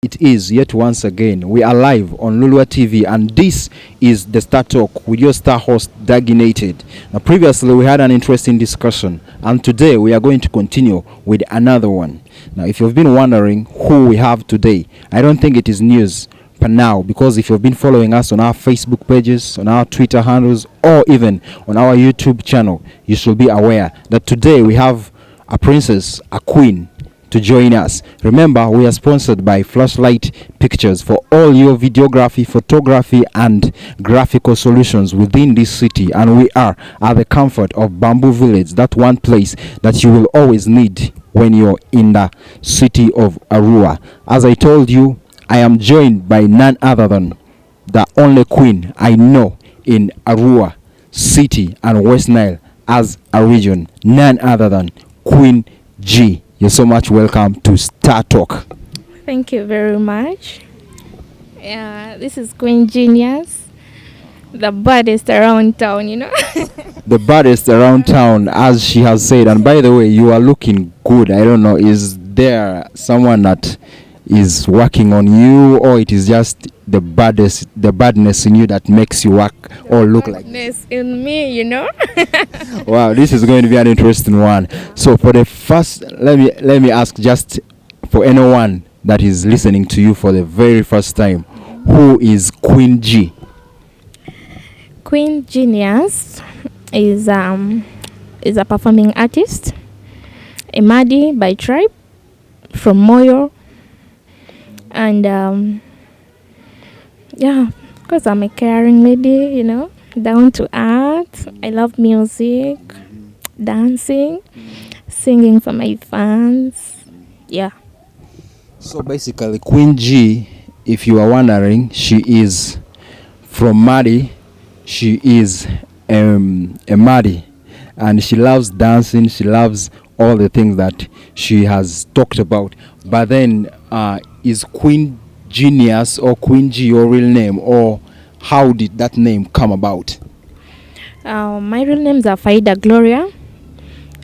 it is yet once again. We are live on Lulua TV, and this is the Star Talk with your star host, Daginated. Now, previously, we had an interesting discussion, and today we are going to continue with another one. Now, if you've been wondering who we have today, I don't think it is news for now, because if you've been following us on our Facebook pages, on our Twitter handles, or even on our YouTube channel, you should be aware that today we have a princess, a queen, to join us. Remember, we are sponsored by Flashlight Pictures for all your videography, photography, and graphical solutions within this city. And we are at the comfort of Bamboo Village, that one place that you will always need when you're in the city of Arua. As I told you, I am joined by none other than the only queen I know in Arua City and West Nile as a region, none other than Quin Gee. You're so much welcome to Star Talk. Thank you very much. This is Quin Genius, the baddest around town, The baddest around town, as she has said. And by the way, you are looking good. I don't know, is there someone that is working on you, or it is just the badness in you that makes you work or look like this? In me, Wow, this is going to be an interesting one. So for the first, let me ask, just for anyone that is listening to you for the very first time, who is Quin Gee? Quin Genius is a performing artist, a Madi by tribe from Moyo. And of course I'm a caring lady, down to earth. I love music, dancing, singing for my fans. Yeah. So basically, Quin Gee, if you are wondering, she is from Madi. She is a Madi, and she loves dancing. She loves all the things that she has talked about. But then, is Quin Genius or Quin Gee your real name, or how did that name come about? My real names are Faida Gloria,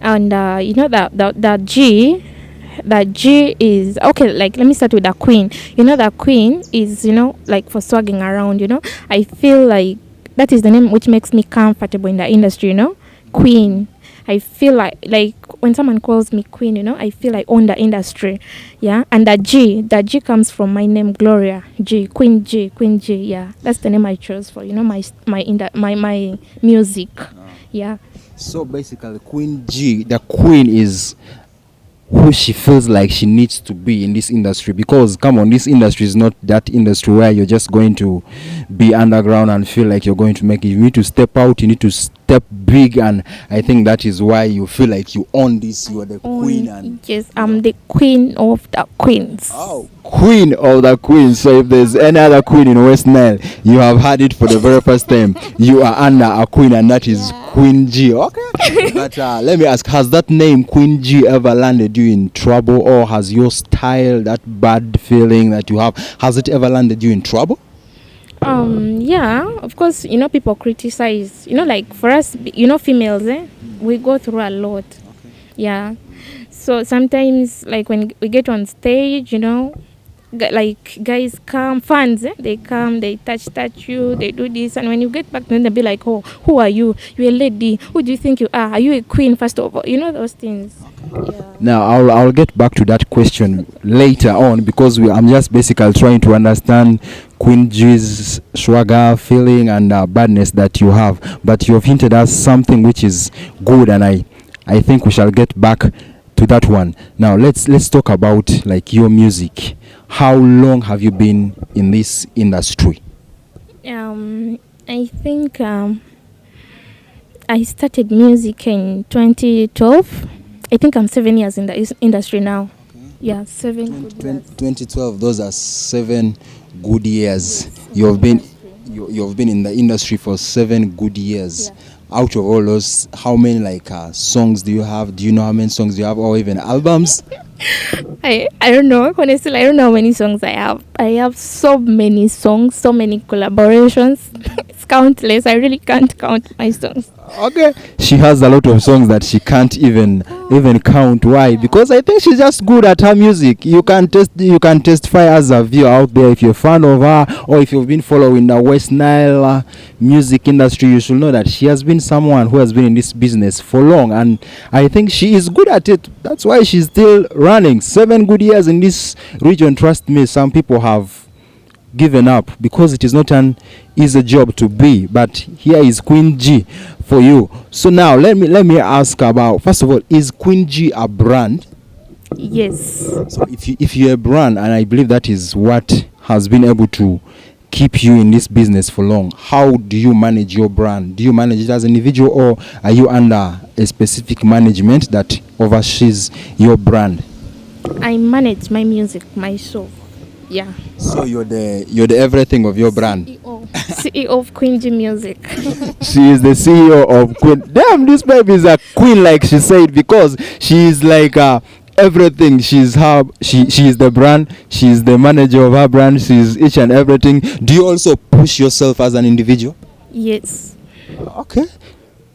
and that G is okay. Like, let me start with the Queen. The Queen is like for swagging around. I feel like that is the name which makes me comfortable in the industry. Queen. I feel like when someone calls me Queen, I feel I own the industry. Yeah. And the G comes from my name, Gloria G. Quin Gee. Yeah. That's the name I chose for, my music. Yeah. So basically, Quin Gee, the queen, is who she feels like she needs to be in this industry, because come on, this industry is not that industry where you're just going to be underground and feel like you're going to make it. You need to step out, you need to step big, and I think that is why you feel like you own this. You are the queen. And yes, I'm the queen of the queens. Oh, queen of the queens. So if there's any other queen in West Nile, you have had it for the very first time. You are under a queen, and that is Quin Gee. Okay. But let me ask, has that name Quin Gee ever landed you in trouble, or has your style, that bad feeling that you have, has it ever landed you in trouble? Yeah, of course, people criticize, like for us, females, we go through a lot. Okay. Yeah. So sometimes, like when we get on stage, like guys come, fans, they come, they touch you, they do this, and when you get back, then they'll be like, oh, who are you? You're a lady. Who do you think you are? Are you a queen, first of all? Those things. Yeah. Now, I'll get back to that question later on, because I'm just basically trying to understand Quin Gee's swagger, feeling, and badness that you have. But you have hinted at something which is good, and I think we shall get back to that one. Now, let's talk about like your music. How long have you been in this industry? I think I started music in 2012. I think I'm 7 years in the industry now. Okay. Yeah, 7 good years. 2012, those are 7 good years. You've been in the industry for 7 good years. Yeah. Out of all those, how many songs do you have? Do you know how many songs you have, or even albums? I don't know. Honestly, I don't know how many songs I have. I have so many songs, so many collaborations. It's countless. I really can't count my songs. Okay. She has a lot of songs that she can't even count. Why? Because I think she's just good at her music. You can testify as a viewer out there, if you're a fan of her or if you've been following the West Nile music industry, you should know that she has been someone who has been in this business for long, and I think she is good at it. That's why she's still running 7 good years in this region. Trust me, some people have given up because it is not an easy job to be, but here is Quin Gee for you. So now let me ask about, first of all, is Quin Gee a brand? Yes. So if you're a brand, and I believe that is what has been able to keep you in this business for long, how do you manage your brand? Do you manage it as an individual, or are you under a specific management that oversees your brand? I manage my music myself. Yeah. So you're the everything of your brand. CEO of Quin Gee Music. She is the CEO of Quin. Damn, this baby is a queen, like she said, because she is like everything. She's her. She is the brand. She is the manager of her brand. She is each and everything. Do you also push yourself as an individual? Yes. Okay.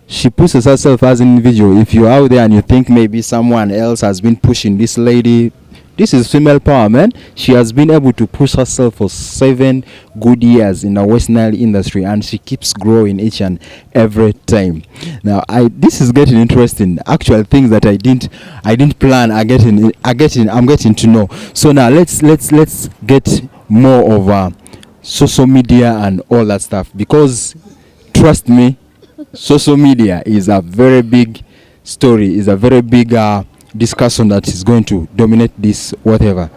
She pushes herself as an individual. If you're out there and you think maybe someone else has been pushing this lady, this is female power, man. She has been able to push herself for 7 good years in the West Nile industry, and she keeps growing each and every time. Now, this is getting interesting. Actual things that I didn't plan I'm getting to know. So now let's get more of social media and all that stuff, because trust me, social media is a very big story, is a very big discussion that is going to dominate this whatever.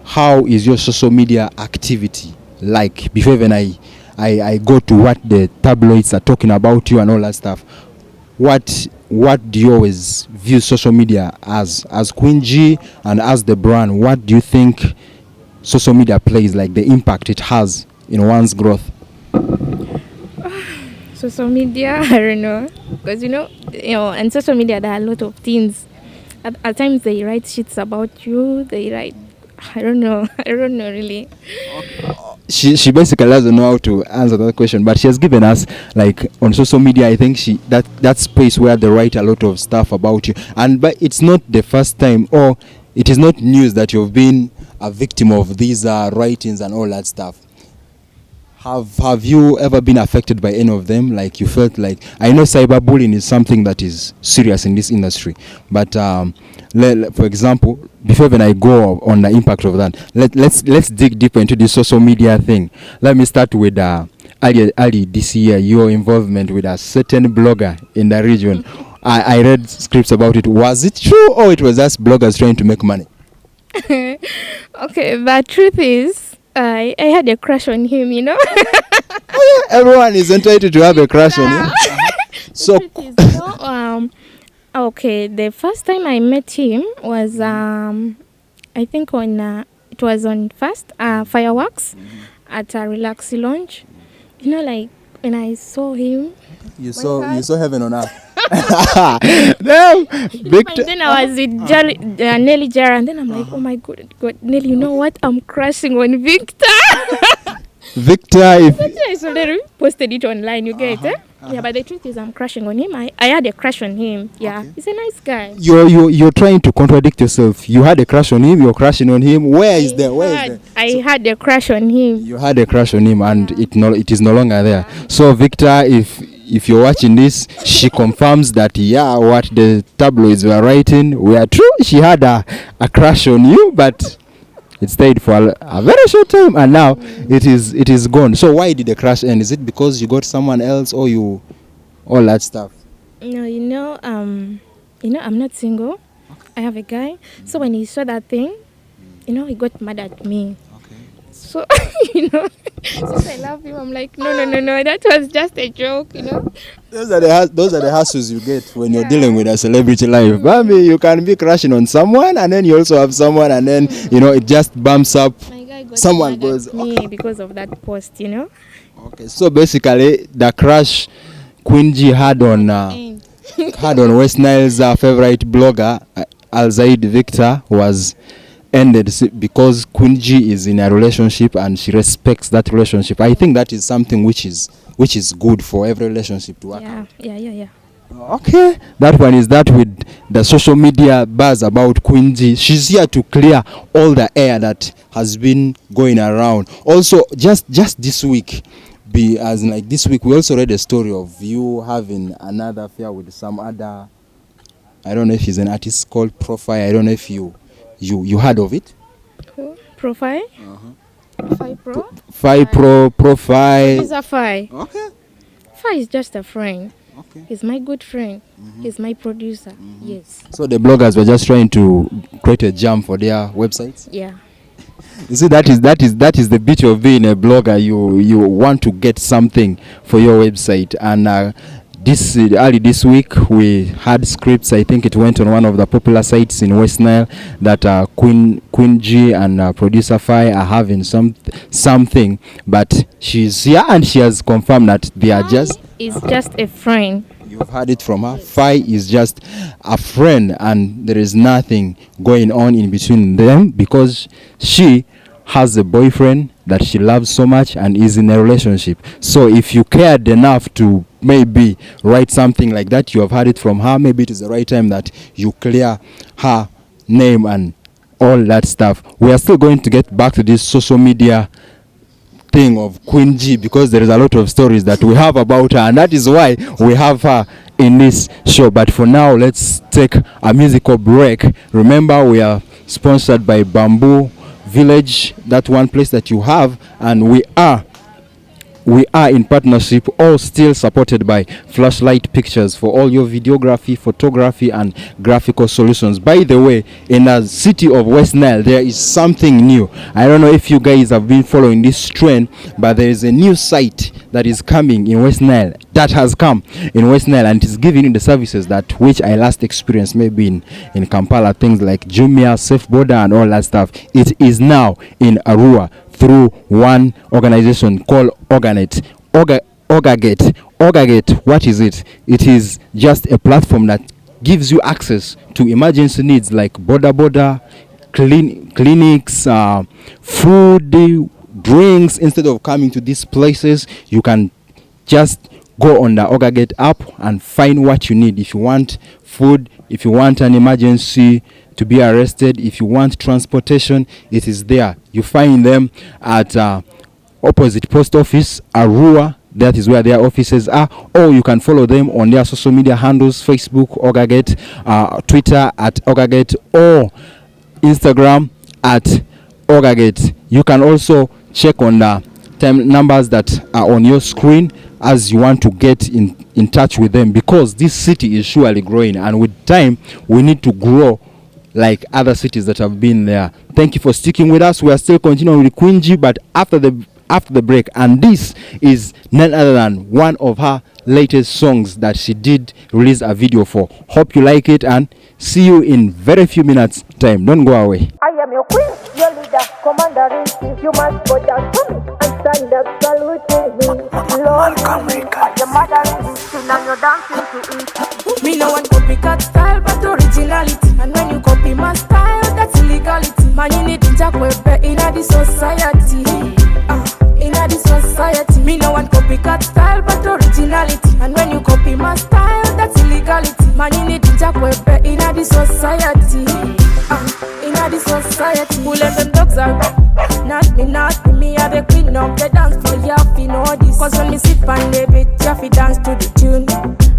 How is your social media activity like? Before even I go to what the tabloids are talking about you and all that stuff, what do you always view social media as Quin Gee and as the brand? What do you think social media plays, like the impact it has in one's growth? Social media, I don't know, because and social media there are a lot of things. At times they write shits about you. They write, I don't know really. She basically doesn't know how to answer that question, but she has given us, like, on social media, I think that space where they write a lot of stuff about you, but it's not the first time, or it is not news that you've been a victim of these writings and all that stuff. Have you ever been affected by any of them? Like, you felt like, I know cyberbullying is something that is serious in this industry, but for example, before even I go on the impact of that, let's dig deeper into this social media thing. Let me start with early this year, your involvement with a certain blogger in the region. I read scripts about it. Was it true, or it was just bloggers trying to make money? Okay, the truth is, I had a crush on him, Oh, yeah, everyone is entitled to have a crush on him. So, okay, the first time I met him was, I think it was on Fireworks at a Relaxi Lounge. Like when I saw him. You saw heaven on earth. Damn, Victor. And then I was with Nelly Jara, and then I'm like, oh my God, Nelly, you know what? I'm crushing on Victor. Victor, I already posted it online, you get it? Yeah, but the truth is I'm crushing on him. I had a crush on him. Yeah, okay. He's a nice guy. You're trying to contradict yourself. You had a crush on him, you're crushing on him. Where is there? I had a crush on him. You had a crush on him, and it is no longer there. Yeah. So Victor, if you're watching this, she confirms that what the tabloids were writing were true. She had a crush on you, but it stayed for a very short time, and now it is gone. So why did the crush end? Is it because you got someone else, or you all that stuff? No, I'm not single. Okay. I have a guy. So when he saw that thing, he got mad at me. Okay. So since I love him, I'm like, no, that was just a joke, Those are the hassles you get when you're dealing with a celebrity life. Baby, you can be crushing on someone, and then you also have someone, and then it just bumps up. My guy got someone mad goes at me because of that post, Okay, so basically the crush Quin Gee had on West Nile's favorite blogger, Al Zaid Victor, was ended because Quin Gee is in a relationship and she respects that relationship. I think that is something which is good for every relationship to work. Yeah. Okay, that one is that with the social media buzz about Quin Gee. She's here to clear all the air that has been going around. Also, just this week, this week, we also read a story of you having another affair with some other. I don't know if he's an artist called Profile. I don't know if you heard of it. Profile. Profile. He's a Fi. Okay. Fi is just a friend. Okay. He's my good friend. He's my producer. Yes. So the bloggers were just trying to create a jam for their websites. Yeah. You see, that is the beauty of being a blogger. You want to get something for your website, and early this week we had scripts. I think it went on one of the popular sites in West Nile that Quin Gee and producer Fi are having something, but she's here and she has confirmed that they are just. Is just a friend. You've heard it from her. Yes. Fi is just a friend, and there is nothing going on in between them because she has a boyfriend that she loves so much and is in a relationship. So if you cared enough to maybe write something like that, you have heard it from her, maybe it is the right time that you clear her name and all that stuff. We are still going to get back to this social media thing of Quin Gee because there is a lot of stories that we have about her, and that is why we have her in this show. But for now, let's take a musical break. Remember, we are sponsored by Bamboo Village, that one place that you have, and we are in partnership, all still supported by Flashlight Pictures for all your videography, photography and graphical solutions. By the way, in the city of West Nile, there is something new. I don't know if you guys have been following this trend, but there is a new site that is coming in West Nile, that has come in West Nile, and it is giving you the services that which I last experienced maybe in Kampala, things like Jumia, Safe Border and all that stuff. It is now in Arua through one organization called Orgagate. Orgagate, what is it? It is just a platform that gives you access to emergency needs like border, clinics, food, drinks. Instead of coming to these places, you can just go on the Orgagate app and find what you need. If you want food, if you want an emergency to be arrested, if you want transportation, it is there. You find them at opposite post office, Arua. That is where their offices are. Or you can follow them on their social media handles, Facebook, Orgagate, Twitter at Orgagate, or Instagram at Orgagate. You can also check on the time numbers that are on your screen as you want to get in touch with them, because this city is surely growing, and with time we need to grow like other cities that have been there. Thank you for sticking with us. We are still continuing with Quin Gee, but after the break, and this is none other than one of her latest songs that she did release a video for. Hope you like it, and see you in very few minutes time. Don't go away. I am your queen, your leader, commander in chief. You must go down for me and stand up saluting me. Lord, your mother in this thing and you're dancing to it. Me no one copycat style but originality, and when you copy my style, that's illegality. Man, you need to jack webe in the society. In the society, me no one copycat style but originality, and when you copy my style, that's illegality. Man, you need to jack webe in the society. In the society, who let them dogs out? Not me, me are the queen of the dance floor. You have to know this, cause when me sit on the beat, you have to dance to the tune.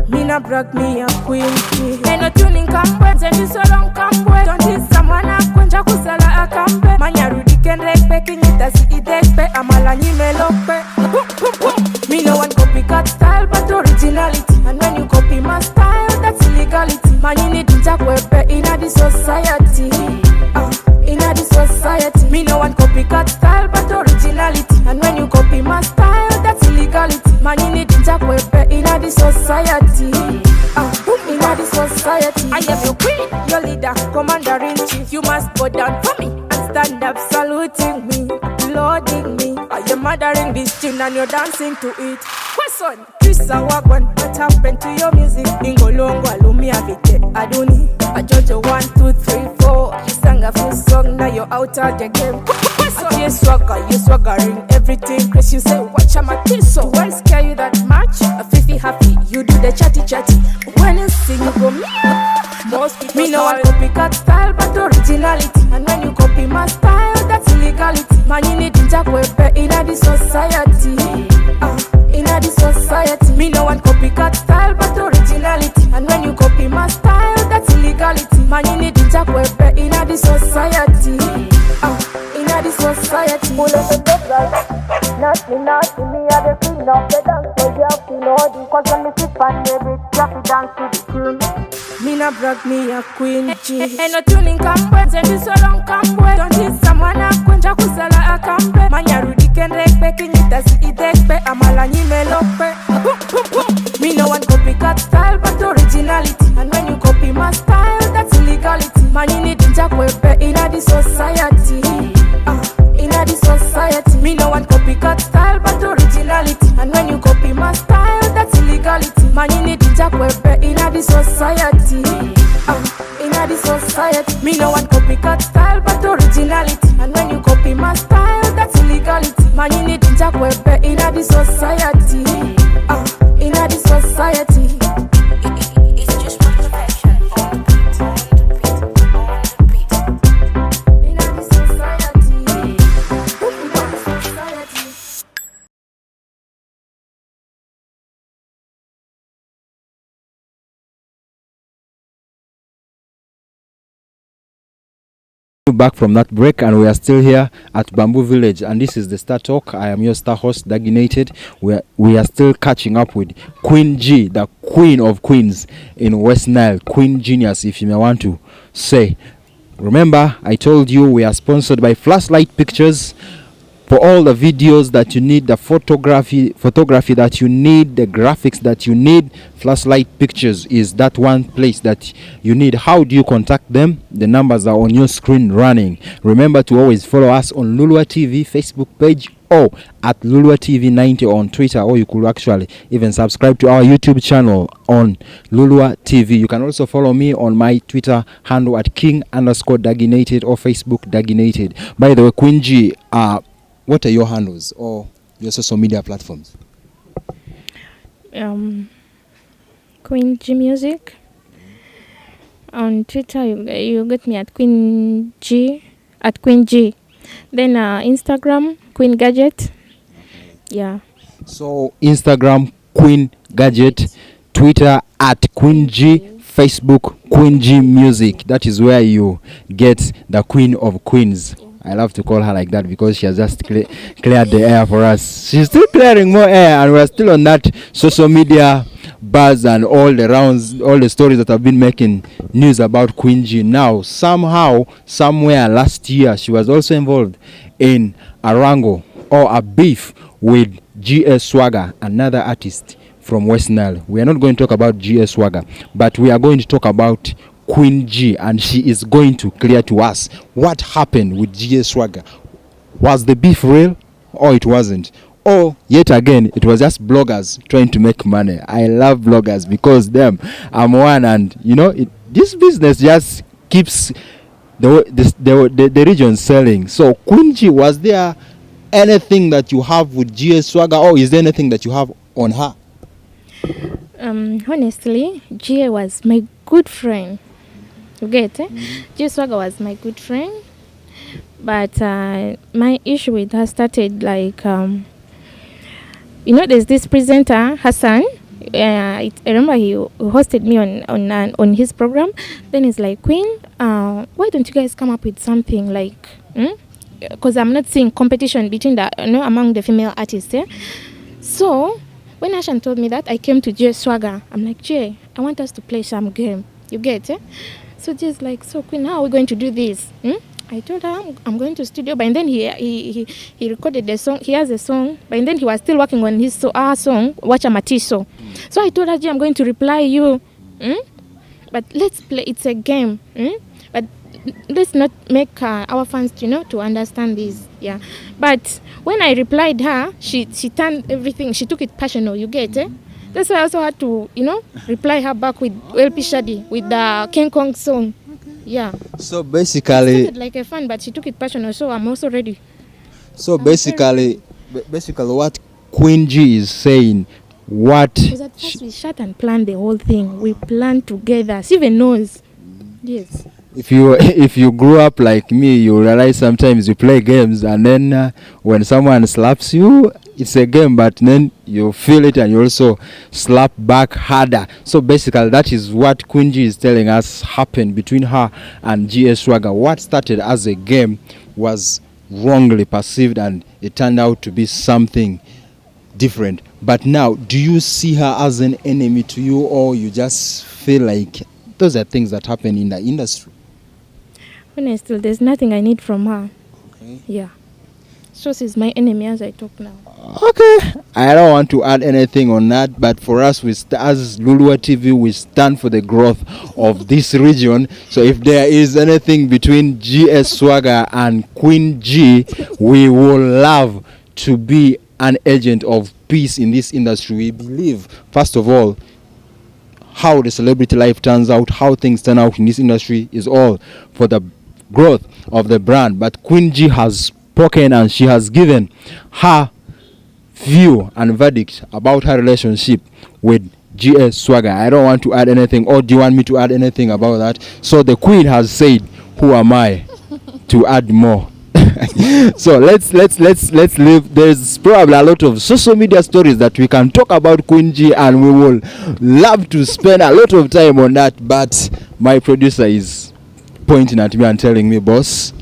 Me na brag, me a Quin Gee. Ain't no tuning kambwe, zendi solong kambwe. Don't tease someone a kwenja kusala a kambe. Manya rudi ken rekpe, kinyita si idekpe. Amala nyime lokpe. Me no one copycat style but originality, and when you copy my style, that's illegality. Man, you need to jack webe in the society. In the society, me no one copycat style but originality, and when you copy my style, that's illegality. Man, you need to jack webe in the society. In the society, I am your queen, your leader, commander in chief. You must go down for me and stand up saluting me, applauding me. I am murdering this tune and you're dancing to it. Question, Krista Wagwan, what happened to your music? Ingolongwa, Lumia Vite, Aduni, a Jojo 1, 2, 3, 4. You sang song after song, now you're out of the game. You swagger, you swaggering everything. Chris, you say, watch out my kiss. So why scare you that much? A 50 happy, you do the chatty. When you sing, you go most people me know I copycat style, but originality. And when you copy my style, that's illegality. Man, you need to jack webe in the society. In the society. Me know one copycat style, but originality. And when you copy my style, that's illegality. Man, you need to jack webe in the society. In the society. Pull up the top right. Nothing, me I the queen of the dance. So you have to know the cause when me sit and baby, you have to dance to the tune. Me na brag me a Quin Gee. Ain't no tuning kambwe, zendi so long kambwe. Don't hit someone a kwenja kusala a kambe. Manya rudi ken rekpe, kinyita si itekpe. Amala nyime lokpe. Me no one copycat style, but originality. And when you copy my style, that's illegality. Man, you need to jack webe in the society. In the society. Me no one copycat style, but originality. And when you copy my style, that's illegality. Man, you need to jack webe in the society. In the society. Me no one copycat style, but originality. And when you copy my style, that's illegality. Man, you need to jack webe in the society. In the society. It's just one perfection. On the beat, on the beat, on the beat. In the society. In the society. Back from that break, and we are still here at Bamboo Village, and this is the Star Talk. I am your star host, Daginated. We are still catching up with Quin Gee, the queen of queens in West Nile, Queen Genius, if you may want to say. Remember, I told you we are sponsored by Flashlight Pictures. For all the videos that you need, the photography that you need, the graphics that you need, Flashlight Pictures is that one place that you need. How do you contact them? The numbers are on your screen running. Remember to always follow us on Lulua TV Facebook page or at Lulua TV 90 on Twitter, or you could actually even subscribe to our YouTube channel on Lulua TV. You can also follow me on my Twitter handle at king_Daginated or Facebook Daginated. By the way, Quin Gee, what are your handles or your social media platforms? Quin Gee Music. On Twitter, you get me at Quin Gee, at Quin Gee. Then Instagram, Quin Gadget. Yeah. So Instagram, Quin Gadget, Twitter at Quin Gee, Facebook, Quin Gee Music. That is where you get the queen of queens. I love to call her like that because she has just cleared the air for us. She's still clearing more air, and we're still on that social media buzz and all the rounds, all the stories that have been making news about Quin Gee. Now, somehow, somewhere last year, she was also involved in a wrangle or a beef with GS Swagger, another artist from West Nile. We are not going to talk about GS Swagger, but we are going to talk about Quin Gee, and she is going to clear to us what happened with GS Swagger. Was the beef real or it wasn't? Or yet again, it was just bloggers trying to make money. I love bloggers because them, I'm one, and you know, this business just keeps the region selling. So Quin Gee, was there anything that you have with GS Swagger, or is there anything that you have on her? Honestly, Gee was my good friend. You get it? Gee Swagger was my good friend, but my issue with her started like, you know, there's this presenter Hassan. I remember he hosted me on his program. Then he's like, Queen, why don't you guys come up with something like, because I'm not seeing competition between among the female artists. Yeah? So when Ashan told me that, I came to Gee Swagger. I'm like, Gee, I want us to play some game. You get it? So Gee's like, so Queen, how are we going to do this? I told her I'm going to studio, but then he recorded the song. He has a song, but then he was still working on his our song, Watch a Matiso. So I told her, Gee, I'm going to reply you, but let's play. It's a game, but let's not make our fans, to understand this. Yeah. But when I replied her, she turned everything. She took it personal. You get it? That's why I also had to, reply her back with LP Shadi with the King Kong song. Yeah. So It basically, started like a fun, but she took it personal. So I'm also ready. basically, what Quin Gee is saying, what Because at first we sat and planned the whole thing. We planned together. She even knows. Yes. if you grew up like me, you realize sometimes you play games and then when someone slaps you, it's a game, but then you feel it and you also slap back harder. So basically, that is what Quin Gee is telling us happened between her and GS Swagger. What started as a game was wrongly perceived and it turned out to be something different. But now, do you see her as an enemy to you, or you just feel like those are things that happen in the industry? Honestly, there's nothing I need from her. Okay. Yeah. So she's my enemy as I talk now. Okay, I don't want to add anything on that, but for us, as Lulua TV, we stand for the growth of this region. So if there is anything between GS Swagger and Quin Gee, we will love to be an agent of peace in this industry. We believe, first of all, how the celebrity life turns out, how things turn out in this industry is all for the growth of the brand. But Quin Gee has spoken and she has given her view and verdict about her relationship with GS Swagger. I don't want to add anything, or do you want me to add anything about that? So the Queen has said, who am I to add more? So let's leave. There's probably a lot of social media stories that we can talk about Quin Gee, and we will love to spend a lot of time on that, but my producer is pointing at me and telling me, boss,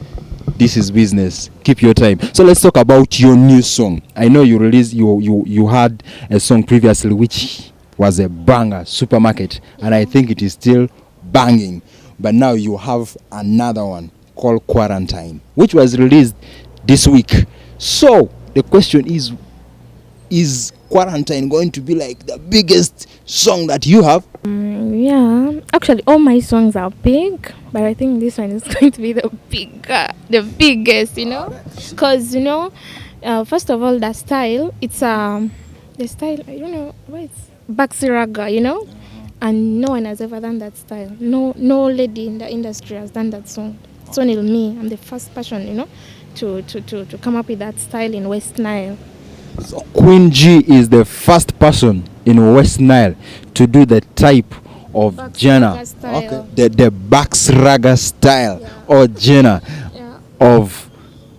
this is business, keep your time. So let's talk about your new song. I know you released you had a song previously which was a banger, Supermarket, and I think it is still banging, but now you have another one called Quarantine, which was released this week. So the question is Quarantine going to be like the biggest song that you have? Yeah, actually all my songs are big, but I think this one is going to be the biggest, because first of all, the style, it's the style, I don't know what it's Baxi Raga, and no one has ever done that style. No lady in the industry has done that song. It's only me. I'm the first person, to come up with that style in West Nile. So Quin Gee is the first person in West Nile to do the type of genre, the Bax Raga style, or genre of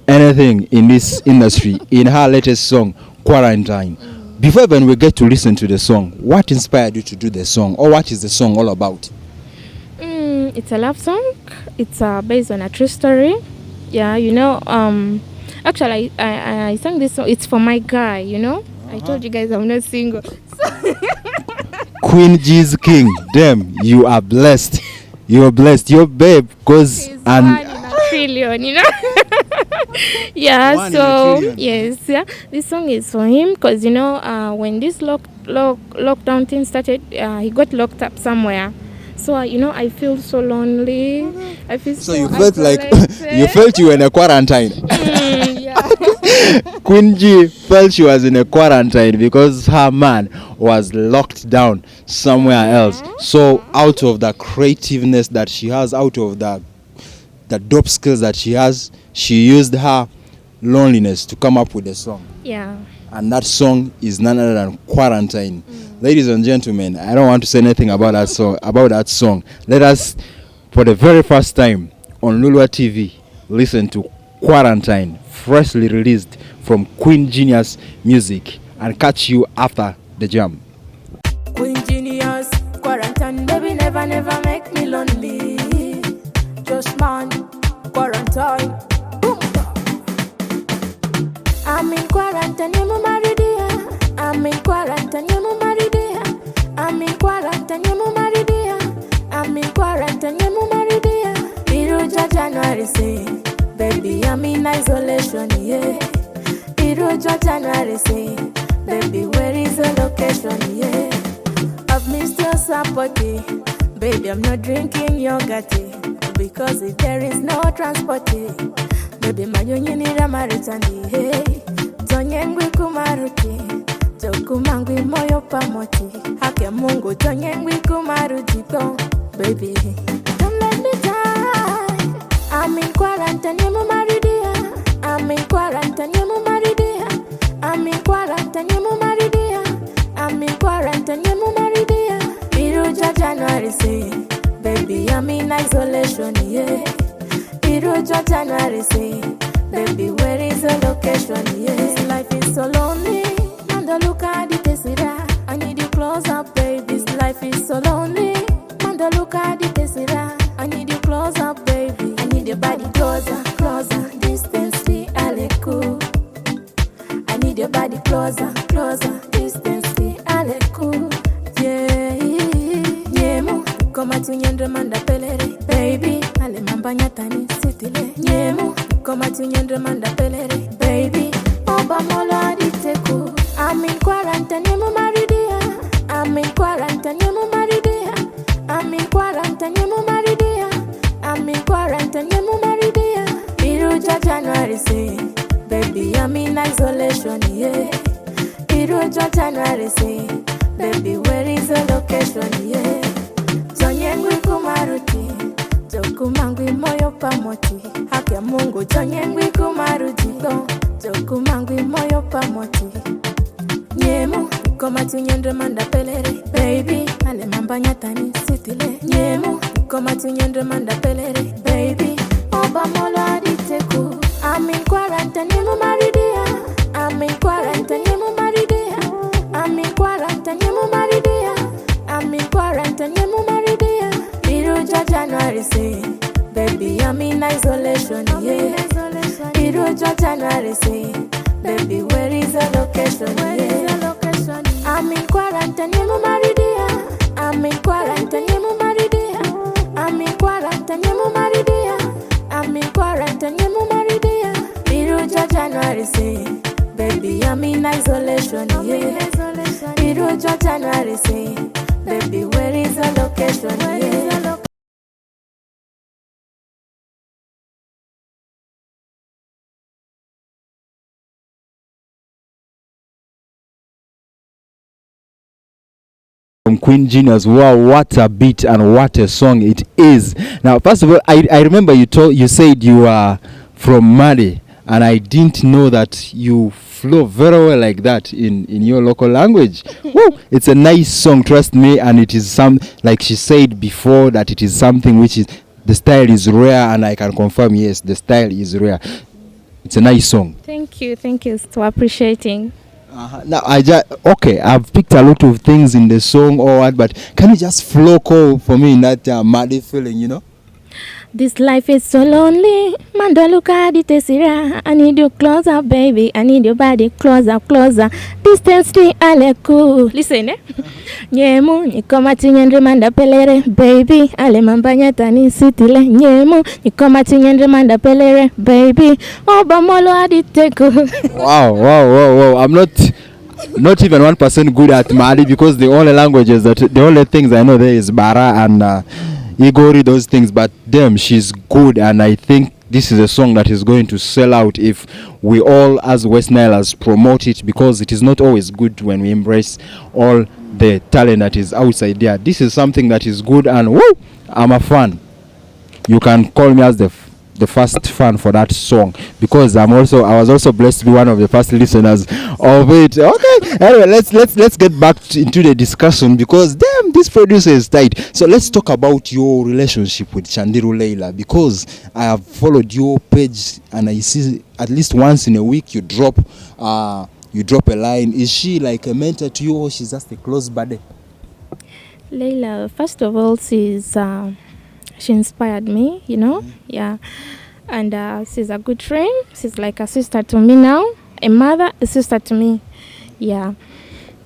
anything in this industry in her latest song, Quarantine. Before even we get to listen to the song, what inspired you to do the song, or what is the song all about? It's a love song. It's based on a true story. Yeah, actually I sang this song. It's for my guy, I told you guys I'm not single. Quin Gee's king. Damn, you are blessed. You're blessed. Your babe goes and 1 in a trillion, Yeah, One in a so trillion. yes, yeah. This song is for him because when this lockdown thing started, he got locked up somewhere. So I feel so lonely. I feel so you felt like isolated. you felt you were in a quarantine. Yeah. Quin Gee felt she was in a quarantine because her man was locked down somewhere else. So out of the creativeness that she has, out of the dope skills that she has, she used her loneliness to come up with a song. Yeah. And that song is none other than Quarantine. Ladies and gentlemen, I don't want to say anything about that song. Let us, for the very first time on Lulua TV, listen to Quarantine, freshly released from Quin Genius Music, and catch you after the jam. Quin Genius, Quarantine, baby, never make me lonely. Just man, quarantine. Boom. I'm in quarantine, you married here. I'm in quarantine, you married here. I'm in quarantine, you married here. I'm in quarantine, you married here. Iruja January say, baby, I'm in isolation, yeah. Iruja January say, baby, where is the location, yeah. I've missed your support, baby, I'm not drinking yogurt, because if there is no transport, baby, manyonyi nira maritandi, hey. Tonyengwi kumaruti, tokumangwi moyo pamoti. Hake Mungu tonyengwi kumaruti, go, baby. Don't let me down. I'm in quarantine, you married dear. I'm in quarantine, you married dear. I'm in quarantine, you married dear. I'm in quarantine, you married dear. Iruja January say, baby, I'm in isolation, yeah. Iruja January say, baby, where is the location, yeah. This life is so lonely, and the look at it, Tesira. I need you close up, baby. This life is so lonely, and the look at it, Tesira. I need you close up, baby. I need your body closer, closer. Distance, the Aleku. I need your body closer, closer. Distance, the Aleku. Yeah, yeah, mo. Koma tunyendre manda pelere, baby. Ale mamba nyatani sitile. Yeah, mo. Koma tunyendre manda pelere, baby. Oba mola diteku. I'm in quarantine, you married dear. I'm in quarantine, you married dear. I'm in quarantine, you married dear. I'm in quarantine, you married dear. Iruja January say, baby, I'm in isolation, yeah. Iruja January say, baby, where is the location, yeah. Jonyengwi kumaruti, jokumangwi moyo pamoti. Haki ya Mungu, jonyengwi kumaruti, jokumangwi moyo pamoti. Nyemu, koma tunyendre manda pelere, baby. Ale mamba nyatani sitile. Nyemu, koma tunyendre manda pelere, baby. Oba molo aditeku. I'm in quarantine, you married dear. I'm in quarantine, you married dear. I'm in quarantine, you married dear. I'm in quarantine, you married dear. Iruja January say, baby, I'm in isolation, yeah. Iruja January say, baby, where is the location, yeah. I'm in quarantine, you married dear. I'm in quarantine, you married dear. I'm in quarantine, you married dear. I'm in quarantine, you married dear. Iruja January say, baby, I'm in isolation, yeah. Iruja January say, baby, where is the location, yeah. From Quin Gee as well. What a beat and what a song it is. Now, first of all, I remember you said you are from Mali, and I didn't know that you flow very well like that in your local language. Woo! It's a nice song, trust me, and it is like she said before, that it is something which is, the style is rare, and I can confirm, yes, the style is rare. It's a nice song. Thank you for appreciating. Now I've picked a lot of things in the song or what, but can you just flow call for me in that Mali feeling, you know? This life is so lonely. Mando look at it, Tesira. I need you closer, baby. I need your body closer, closer. Distance the Aleku. Listen, eh? Nyemu, nikoma tinyendre manda pelere, baby. Ale mambanya tani sitile. Nyemu, nikoma tinyendre manda pelere, baby. Oba molo aditeku. Wow. I'm not even 1% good at Mali, because the only things I know there is Bara and Igori, those things, but damn, she's good, and I think this is a song that is going to sell out if we all as West Nilers promote it, because it is not always good when we embrace all the talent that is outside there. This is something that is good, and woo, I'm a fan. You can call me as the first fan for that song, because I was also blessed to be one of the first listeners of it. Okay, anyway, let's get back into the discussion, because damn, this producer is tight. So let's talk about your relationship with Chandiru Leila, because I have followed your page and I see at least once in a week you drop a line. Is she like a mentor to you, or she's just a close buddy? Leila, first of all, she inspired me, you know. Yeah, and she's a good friend. She's like a sister to me now, a mother, a sister to me. Yeah.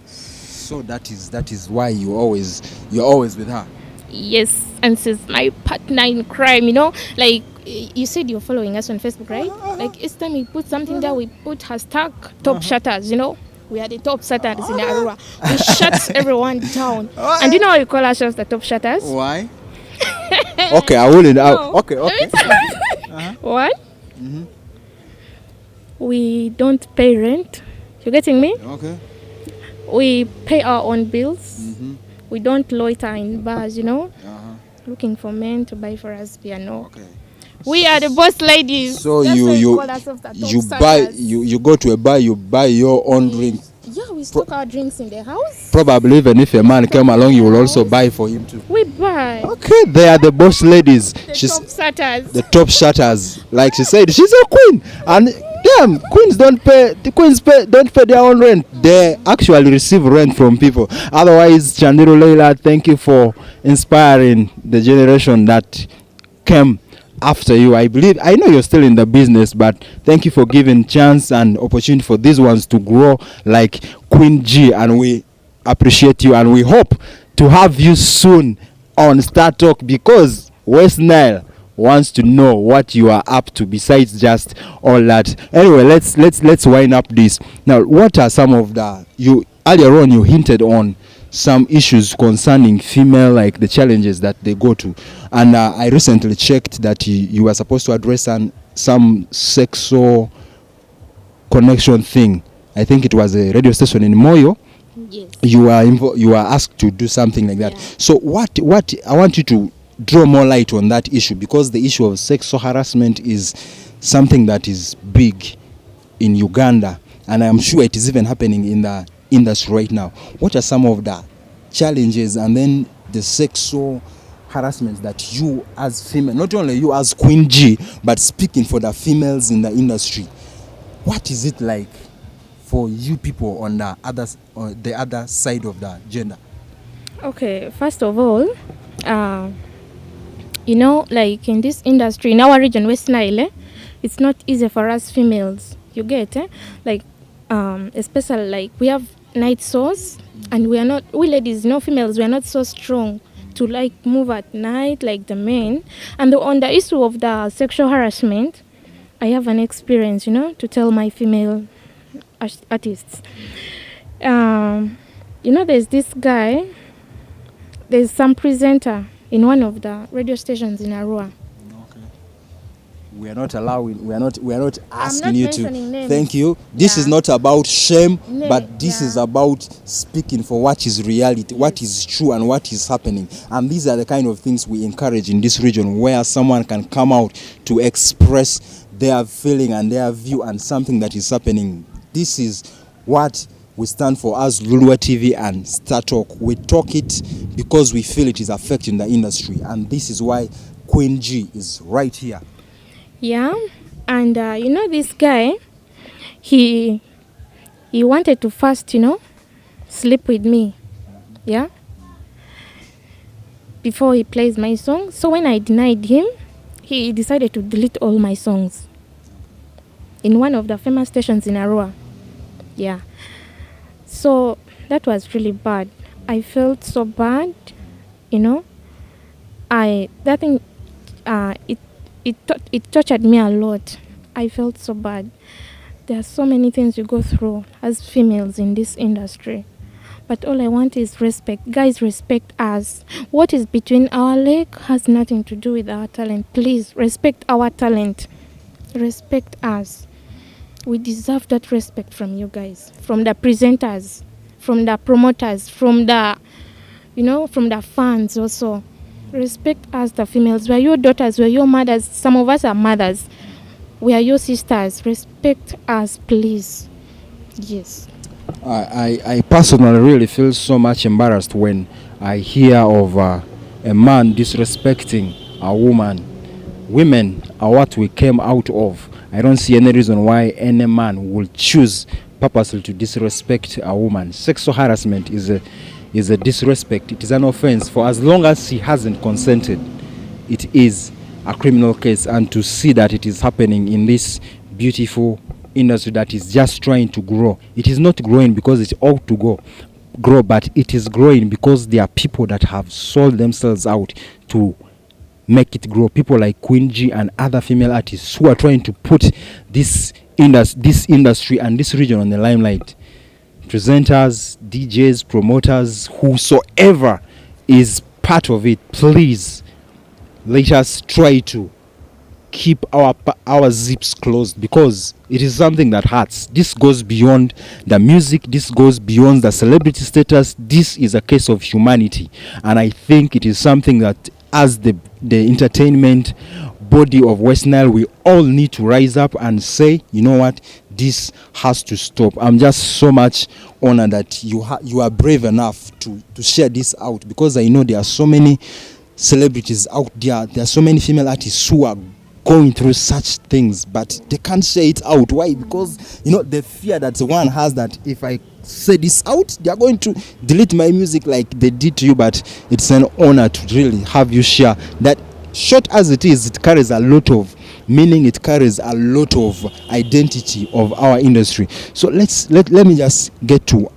So that is why you're always with her. Yes, and she's my partner in crime, you know. Like you said, you're following us on Facebook, right? Like each time we put something there, we put hashtag top shutters, you know. We are the top shutters in Arua. We shut everyone down. And you know how you call ourselves the top shutters? Why? Okay, I wouldn't. No. Okay. What? Mm-hmm. We don't pay rent. You getting me? Okay. We pay our own bills. Mm-hmm. We don't loiter in bars, you know. Looking for men to buy for us piano. Okay. We are the boss ladies. So That's why we you call ourselves the top you buy sellers. you go to a bar, you buy your own drink. Yeah, we stock our drinks in the house. Probably even if a man came along, you will also buy for him too. We buy. Okay, they are the boss ladies. The She's top setters. the top shutters. Like she said, she's a queen. And damn, queens don't pay. The queens don't pay their own rent. They actually receive rent from people. Otherwise, Chandiru Leila, thank you for inspiring the generation that came after you. I know you're still in the business, but thank you for giving chance and opportunity for these ones to grow like Quin Gee, and we appreciate you, and we hope to have you soon on Star Talk, because West Nile wants to know what you are up to besides just all that. Anyway, let's wind up this. Now, what are some of you earlier on you hinted on some issues concerning female, like the challenges that they go to, and I recently checked that you were supposed to address some sexual connection thing. I think it was a radio station in Moyo. Yes. You were asked to do something like that. Yeah. So what I want you to draw more light on that issue, because the issue of sexual harassment is something that is big in Uganda, and I'm sure it is even happening in the industry right now. What are some of the challenges and then the sexual harassment that you as female, not only you as Quin Gee, but speaking for the females in the industry, what is it like for you people on the other side of the gender? Okay, first of all, like in this industry, in our region, West Nile, it's not easy for us females. You get, like, especially like we have night source, and we ladies, females, we are not so strong to like move at night like the men. And on the issue of the sexual harassment, I have an experience, to tell my female artists. There's this guy, there's some presenter in one of the radio stations in Arua. We are not allowing. We are not asking not you mentioning to. names. Thank you. This is not about shame, but this is yeah. about speaking for what is reality, what is true, and what is happening. And these are the kind of things we encourage in this region, where someone can come out to express their feeling and their view and something that is happening. This is what we stand for as Lulua TV and Star Talk. We talk it because we feel it is affecting the industry, and this is why Quin Gee is right here. Yeah, and this guy, he wanted to first, sleep with me, yeah, before he plays my song. So when I denied him, he decided to delete all my songs in one of the famous stations in Arua. Yeah, so that was really bad. I felt so bad, It tortured me a lot. I felt so bad. There are so many things you go through as females in this industry. But all I want is respect. Guys, respect us. What is between our leg has nothing to do with our talent. Please, respect our talent. Respect us. We deserve that respect from you guys. From the presenters, from the promoters, from the fans also. Respect us, the females. We are your daughters, we are your mothers. Some of us are mothers. We are your sisters. Respect us, please. Yes. I personally really feel so much embarrassed when I hear of a man disrespecting a woman. Women are what we came out of. I don't see any reason why any man will choose purposely to disrespect a woman. Sexual harassment is a disrespect. It is an offense. For as long as he hasn't consented, it is a criminal case. And to see that it is happening in this beautiful industry that is just trying to grow, it is not growing because it ought to grow, but it is growing because there are people that have sold themselves out to make it grow. People like Quin Gee and other female artists who are trying to put this industry and this region on the limelight. Presenters, DJs, promoters, whosoever is part of it, please let us try to keep our zips closed, because it is something that hurts. This goes beyond the music, this goes beyond the celebrity status. This is a case of humanity, and I think it is something that as the entertainment body of West Nile, we all need to rise up and say, you know what, this has to stop. I'm just so much honored that you are brave enough to share this out, because I know there are so many celebrities out there. There are so many female artists who are going through such things, but they can't say it out. Why? Because the fear that one has, that if I say this out, they are going to delete my music like they did to you. But it's an honor to really have you share that. Short as it is, it carries a lot of meaning, it carries a lot of identity of our industry. So let me just get to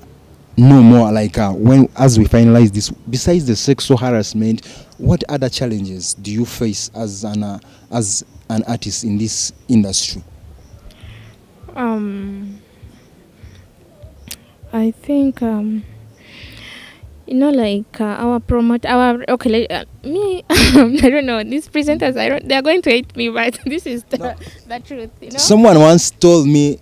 know more, like as we finalize this, besides the sexual harassment, what other challenges do you face as an artist in this industry? I think our promoter, me, I don't know, these presenters, they're going to hate me, but this is the truth, Someone once told me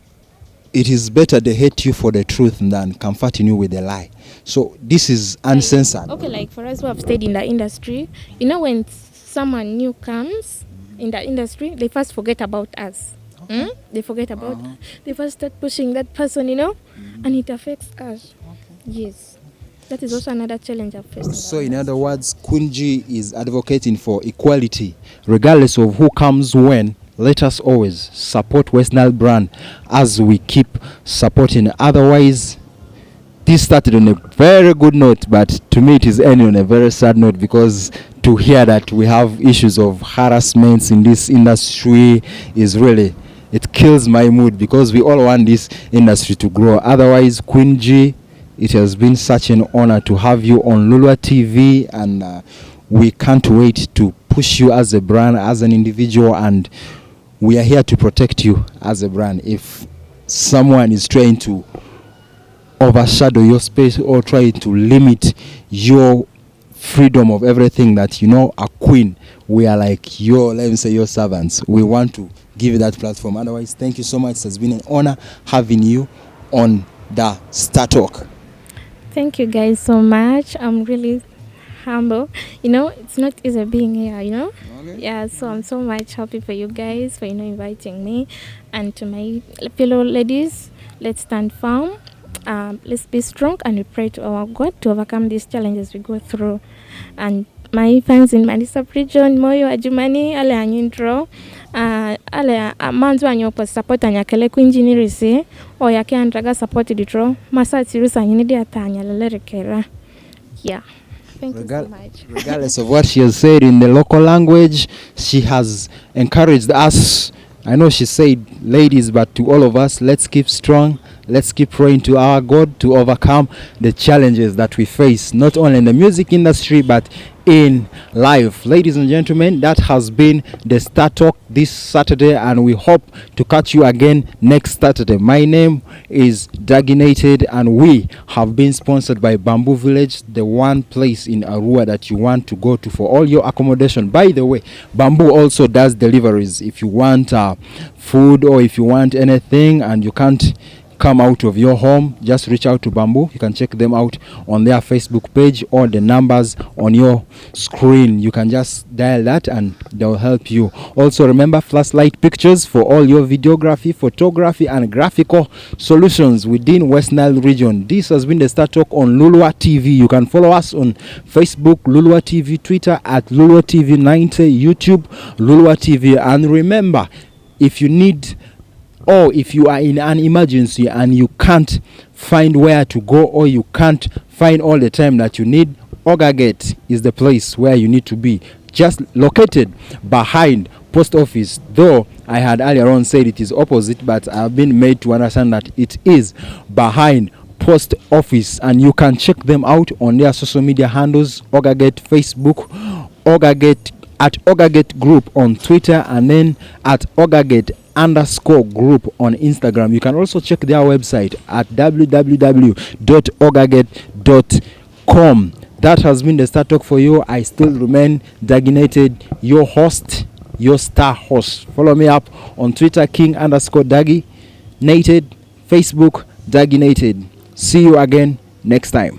it is better they hate you for the truth than comforting you with a lie. So this is uncensored. Like for us who have stayed in the industry, when someone new comes in the industry, they first forget about us. Okay. They forget about us. They first start pushing that person, and it affects us. Okay. Yes. That is also another challenge I've faced. So in other words, Quin Gee is advocating for equality, regardless of who comes when. Let us always support West Nile brand as we keep supporting. Otherwise, this started on a very good note, but to me it is ending on a very sad note, because to hear that we have issues of harassments in this industry is really, it kills my mood, because we all want this industry to grow. Otherwise, Quin Gee, it has been such an honor to have you on Lulua TV, and we can't wait to push you as a brand, as an individual, and we are here to protect you as a brand. If someone is trying to overshadow your space or trying to limit your freedom of everything that a queen, we are like your servants. We want to give you that platform. Otherwise, thank you so much. It has been an honor having you on the Star Talk. Thank you guys so much. I'm really humble. It's not easy being here, Okay. Yeah, so I'm so much happy for you guys, for inviting me. And to my fellow ladies, let's stand firm, let's be strong, and we pray to our God to overcome these challenges we go through. And my fans in Manisa region, Moyo Ajumani, ale anyintro, ale manzo anyopo support anyakele Quin Gee nirisi, o yake andraga support ditro, masa tirusa anyinidi atanya lelerekera. Yeah. Thank you so much. Regardless of what she has said in the local language, she has encouraged us. I know she said ladies, but to all of us, let's keep strong. Let's keep praying to our God to overcome the challenges that we face, not only in the music industry, but in life. Ladies and gentlemen, that has been the Star Talk this Saturday, and we hope to catch you again next Saturday. My name is Daginated, and we have been sponsored by Bamboo Village, the one place in Arua that you want to go to for all your accommodation. By the way, Bamboo also does deliveries. If you want food, or if you want anything and you can't come out of your home, just reach out to Bamboo. You can check them out on their Facebook page, or the numbers on your screen. You can just dial that and they'll help you. Also remember, Flashlight Pictures for all your videography, photography and graphical solutions within West Nile region. This has been the Star Talk on Lulua TV. You can follow us on Facebook, Lulua TV, Twitter at Lulua TV 90, YouTube, Lulua TV. And remember, if you need, or if you are in an emergency and you can't find where to go, or you can't find all the time that you need, Ogagate is the place where you need to be. Just located behind post office, though I had earlier on said it is opposite, but I've been made to understand that it is behind post office. And you can check them out on their social media handles, Ogagate Facebook, Ogagate at Ogagate Group on Twitter, and then at Ogagate_group on Instagram. You can also check their website at www.ogagate.com. That has been the Star Talk for you. I still remain Daginated, your host, your star host. Follow me up on Twitter, King_Daginated, Facebook, Daginated. See you again next time.